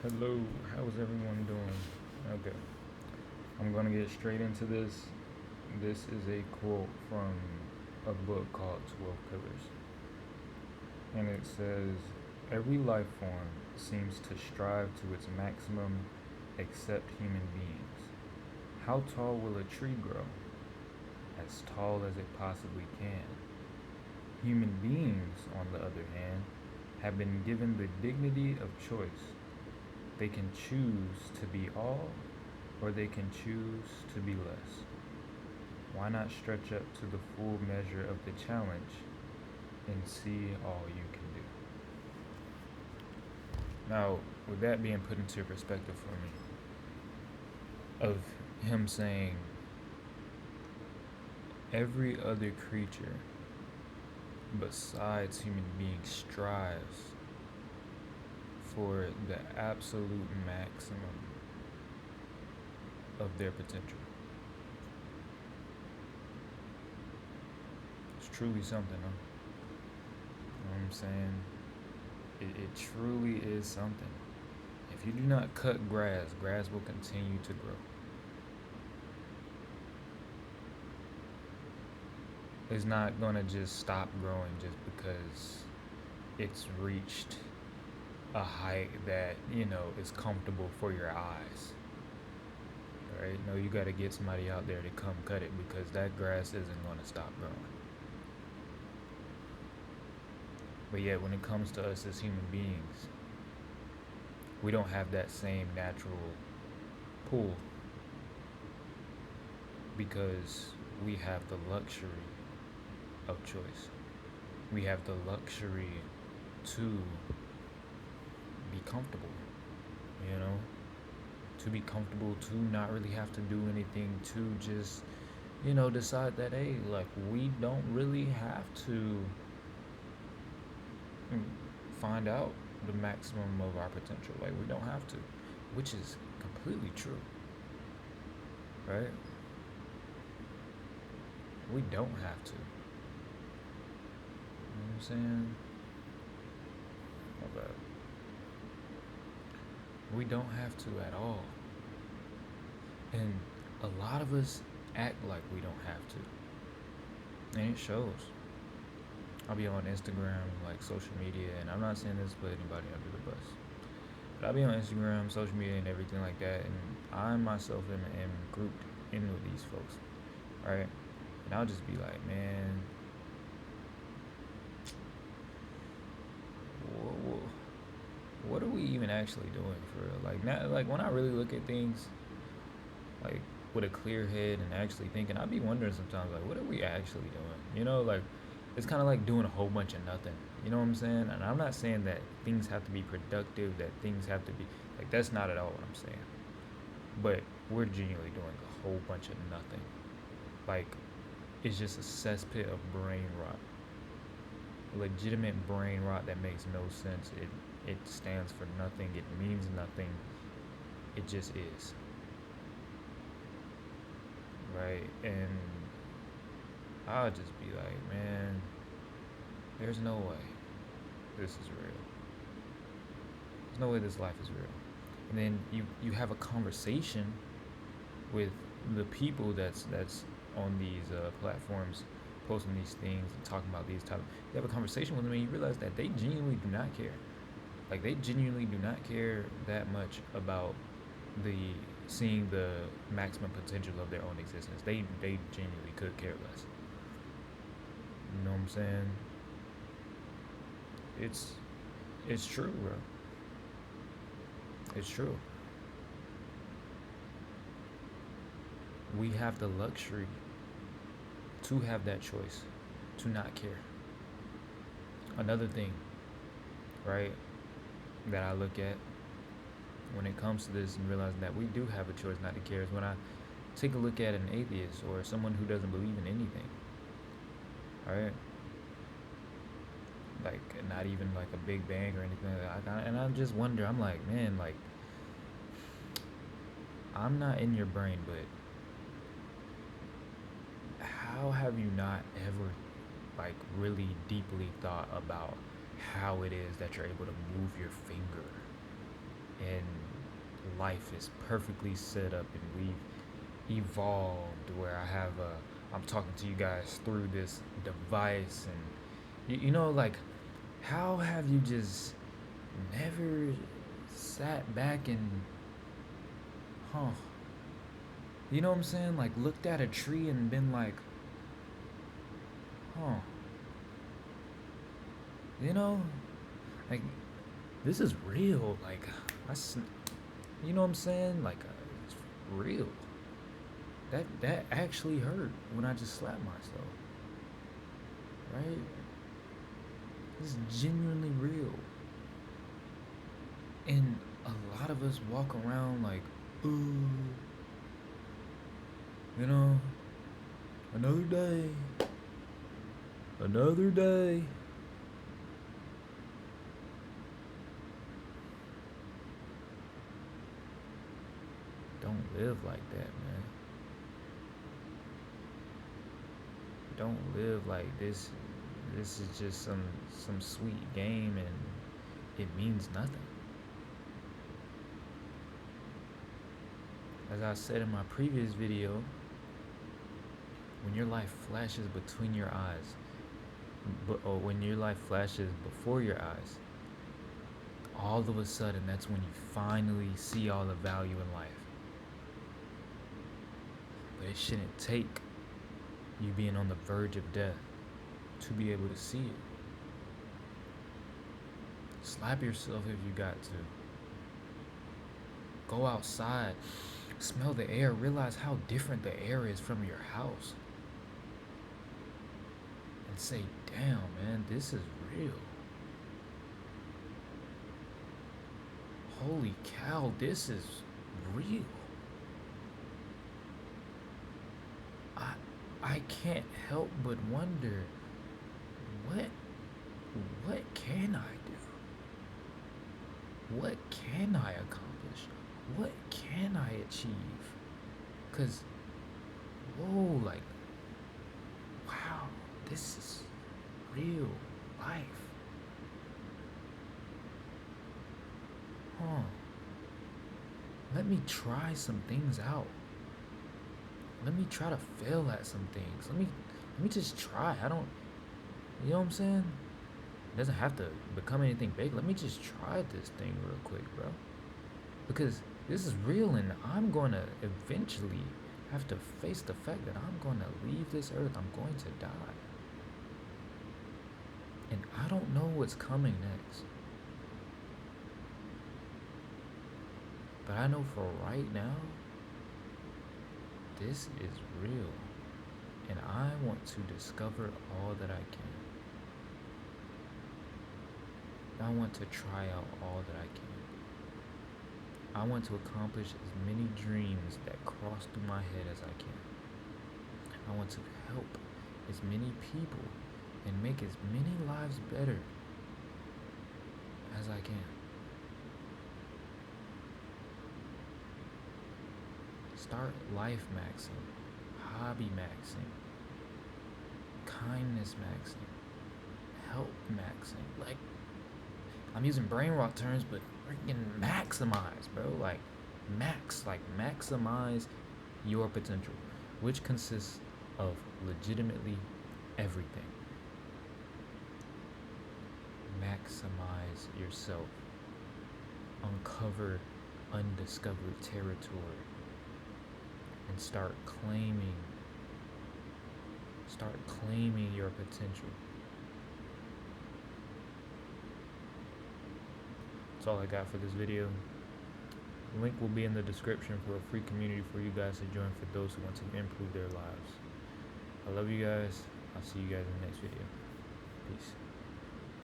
Hello, how's everyone doing? Okay, I'm gonna get straight into this. This is a quote from a book called 12 Pillars. And it says, every life form seems to strive to its maximum except human beings. How tall will a tree grow? As tall as it possibly can. Human beings, on the other hand, have been given the dignity of choice. They can choose to be all or they can choose to be less. Why not stretch up to the full measure of the challenge and see all you can do? Now, with that being put into perspective for me, of him saying every other creature besides human beings strives for the absolute maximum of their potential. It's truly something, huh? You know what I'm saying? It truly is something. If you do not cut grass, grass will continue to grow. It's not gonna just stop growing just because it's reached a height that, is comfortable for your eyes. Right? No, you gotta get somebody out there to come cut it because that grass isn't gonna stop growing. But yet, when it comes to us as human beings, we don't have that same natural pull because we have the luxury of choice. We have the luxury to be comfortable, you know, to be comfortable, to not really have to do anything, to just, decide that, hey, like, we don't really have to find out the maximum of our potential. Like, we don't have to, which is completely true, right? We don't have to. You know what I'm saying? My bad. We don't have to at all. And a lot of us act like we don't have to. And it shows. I'll be on Instagram, like social media, and I'm not saying this to put anybody under the bus. But I'll be on Instagram, social media, and everything like that, and I myself am grouped in with these folks, right? And I'll just be like, man, what are we even actually doing for real? Like, now, like when I really look at things, like with a clear head and actually thinking, I'd be wondering sometimes, like, what are we actually doing? Like it's kind of like doing a whole bunch of nothing. You know what I'm saying? And I'm not saying that things have to be productive, that things have to be like that's not at all what I'm saying. But we're genuinely doing a whole bunch of nothing. Like it's just a cesspit of brain rot, legitimate brain rot that makes no sense. It stands for nothing. It means nothing. It just is, right? And I'll just be like, man, there's no way this is real. There's no way this life is real. And then you have a conversation with the people that's on these platforms posting these things and talking about these topics. You have a conversation with them and you realize that they genuinely do not care. Like they genuinely do not care that much about the seeing the maximum potential of their own existence. They genuinely could care less. You know what I'm saying? It's it's true, bro. It's true. We have the luxury to have that choice, to not care. Another thing, right, that I look at when it comes to this and realizing that we do have a choice not to care is when I take a look at an atheist or someone who doesn't believe in anything, right? Like not even like a Big Bang or anything like that. And I just wonder, I'm like, man, like I'm not in your brain, but how have you not ever like really deeply thought about how it is that you're able to move your finger and life is perfectly set up and we've evolved where I'm talking to you guys through this device and like how have you just never sat back and huh you know what I'm saying, like looked at a tree and been like huh you know like this is real, like you know what I'm saying, like it's real. That actually hurt when I just slapped myself, right? It's genuinely real. And a lot of us walk around like, ooh, you know, another day, another day. Don't live like that, man. Don't live like this. This is just some sweet game and it means nothing. As I said in my previous video, when your life flashes between your eyes, or when your life flashes before your eyes, all of a sudden that's when you finally see all the value in life. But it shouldn't take you being on the verge of death to be able to see it. Slap yourself if you got to. Go outside, smell the air, realize how different the air is from your house. And say, damn, man, this is real. Holy cow, this is real. I can't help but wonder, what can I do? What can I accomplish? What can I achieve? Cause, whoa, like, wow, this is real life. Huh. Let me try some things out. Let me try to fail at some things. Let me just try. You know what I'm saying? It doesn't have to become anything big. Let me just try this thing real quick, bro. Because this is real and I'm going to eventually have to face the fact that I'm going to leave this earth. I'm going to die. And I don't know what's coming next. But I know for right now, this is real. And I want to discover all that I can. I want to try out all that I can. I want to accomplish as many dreams that cross through my head as I can. I want to help as many people and make as many lives better as I can. Start life maxing, hobby maxing, kindness maxing, help maxing. Like, I'm using brain rot terms, but freaking maximize, bro. Like, maximize your potential, which consists of legitimately everything. Maximize yourself. Uncover undiscovered territory. And start claiming your potential. That's all I got for this video. The link will be in the description for a free community for you guys to join for those who want to improve their lives. I love you guys. I'll see you guys in the next video. Peace.